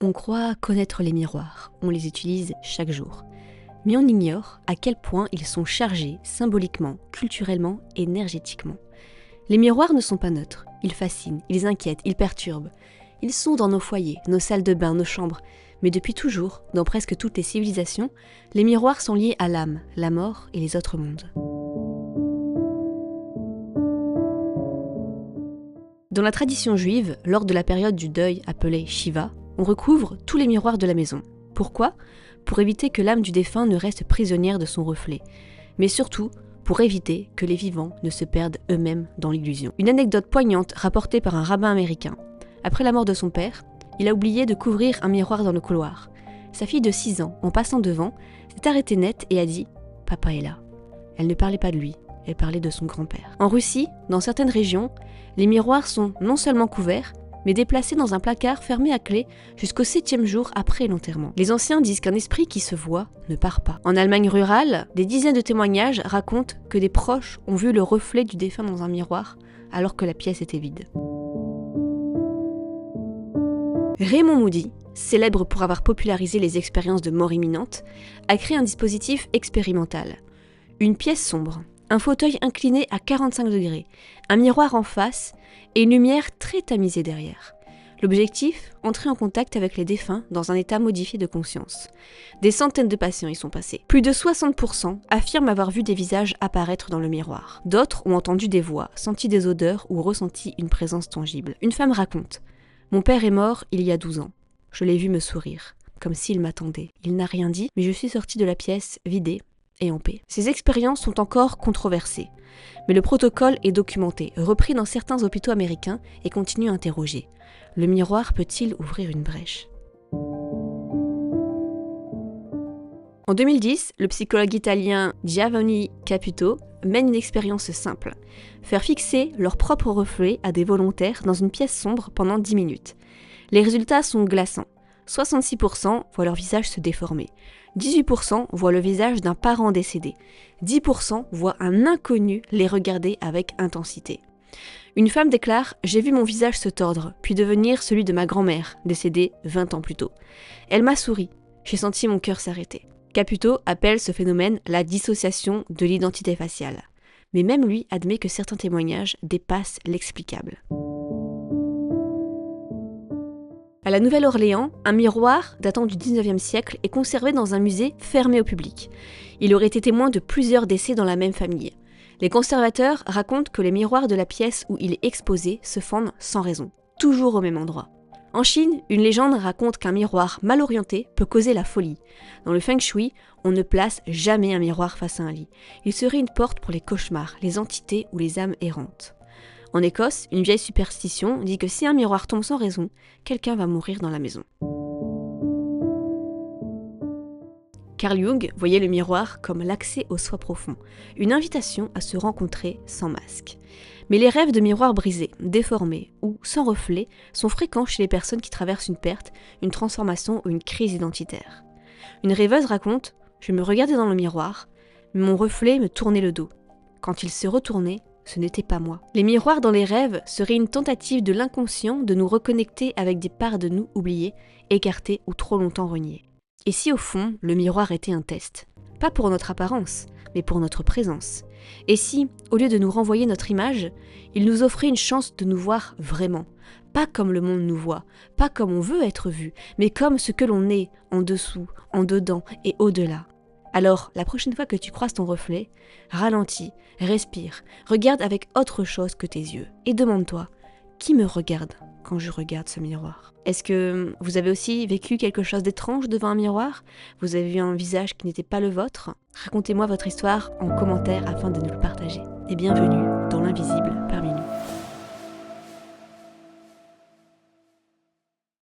On croit connaître les miroirs, on les utilise chaque jour. Mais on ignore à quel point ils sont chargés symboliquement, culturellement, énergétiquement. Les miroirs ne sont pas neutres, ils fascinent, ils inquiètent, ils perturbent. Ils sont dans nos foyers, nos salles de bain, nos chambres. Mais depuis toujours, dans presque toutes les civilisations, les miroirs sont liés à l'âme, la mort et les autres mondes. Dans la tradition juive, lors de la période du deuil appelée Shiva, on recouvre tous les miroirs de la maison. Pourquoi ? Pour éviter que l'âme du défunt ne reste prisonnière de son reflet, mais surtout pour éviter que les vivants ne se perdent eux-mêmes dans l'illusion. Une anecdote poignante rapportée par un rabbin américain. Après la mort de son père, il a oublié de couvrir un miroir dans le couloir. Sa fille de 6 ans, en passant devant, s'est arrêtée net et a dit « Papa est là ». Elle ne parlait pas de lui, elle parlait de son grand-père. En Russie, dans certaines régions, les miroirs sont non seulement couverts, mais déplacés dans un placard fermé à clé jusqu'au 7e jour après l'enterrement. Les anciens disent qu'un esprit qui se voit ne part pas. En Allemagne rurale, des dizaines de témoignages racontent que des proches ont vu le reflet du défunt dans un miroir alors que la pièce était vide. Raymond Moody, célèbre pour avoir popularisé les expériences de mort imminente, a créé un dispositif expérimental. Une pièce sombre, un fauteuil incliné à 45 degrés, un miroir en face et une lumière très tamisée derrière. L'objectif, entrer en contact avec les défunts dans un état modifié de conscience. Des centaines de patients y sont passés. Plus de 60% affirment avoir vu des visages apparaître dans le miroir. D'autres ont entendu des voix, senti des odeurs ou ressenti une présence tangible. Une femme raconte « Mon père est mort il y a 12 ans. Je l'ai vu me sourire, comme s'il m'attendait. Il n'a rien dit, mais je suis sortie de la pièce vidée et en paix. » Ces expériences sont encore controversées, mais le protocole est documenté, repris dans certains hôpitaux américains et continue à interroger. Le miroir peut-il ouvrir une brèche ? En 2010, le psychologue italien Giovanni Caputo mène une expérience simple. Faire fixer leur propre reflet à des volontaires dans une pièce sombre pendant 10 minutes. Les résultats sont glaçants. 66% voient leur visage se déformer. 18% voient le visage d'un parent décédé. 10% voient un inconnu les regarder avec intensité. Une femme déclare « J'ai vu mon visage se tordre, puis devenir celui de ma grand-mère, décédée 20 ans plus tôt. Elle m'a souri. J'ai senti mon cœur s'arrêter. » Caputo appelle ce phénomène la dissociation de l'identité faciale. Mais même lui admet que certains témoignages dépassent l'explicable. À la Nouvelle-Orléans, un miroir datant du 19e siècle est conservé dans un musée fermé au public. Il aurait été témoin de plusieurs décès dans la même famille. Les conservateurs racontent que les miroirs de la pièce où il est exposé se fendent sans raison, toujours au même endroit. En Chine, une légende raconte qu'un miroir mal orienté peut causer la folie. Dans le feng shui, on ne place jamais un miroir face à un lit. Il serait une porte pour les cauchemars, les entités ou les âmes errantes. En Écosse, une vieille superstition dit que si un miroir tombe sans raison, quelqu'un va mourir dans la maison. Carl Jung voyait le miroir comme l'accès au soi profond, une invitation à se rencontrer sans masque. Mais les rêves de miroirs brisés, déformés ou sans reflet sont fréquents chez les personnes qui traversent une perte, une transformation ou une crise identitaire. Une rêveuse raconte « Je me regardais dans le miroir, mais mon reflet me tournait le dos. Quand il se retournait, ce n'était pas moi. » Les miroirs dans les rêves seraient une tentative de l'inconscient de nous reconnecter avec des parts de nous oubliées, écartées ou trop longtemps reniées. Et si au fond, le miroir était un test ? Pas pour notre apparence, mais pour notre présence. Et si, au lieu de nous renvoyer notre image, il nous offrait une chance de nous voir vraiment, pas comme le monde nous voit, pas comme on veut être vu, mais comme ce que l'on est, en dessous, en dedans et au-delà. Alors, la prochaine fois que tu croises ton reflet, ralentis, respire, regarde avec autre chose que tes yeux, et demande-toi, qui me regarde quand je regarde ce miroir ? Est-ce que vous avez aussi vécu quelque chose d'étrange devant un miroir ? Vous avez vu un visage qui n'était pas le vôtre ? Racontez-moi votre histoire en commentaire afin de nous le partager. Et bienvenue dans l'invisible parmi nous.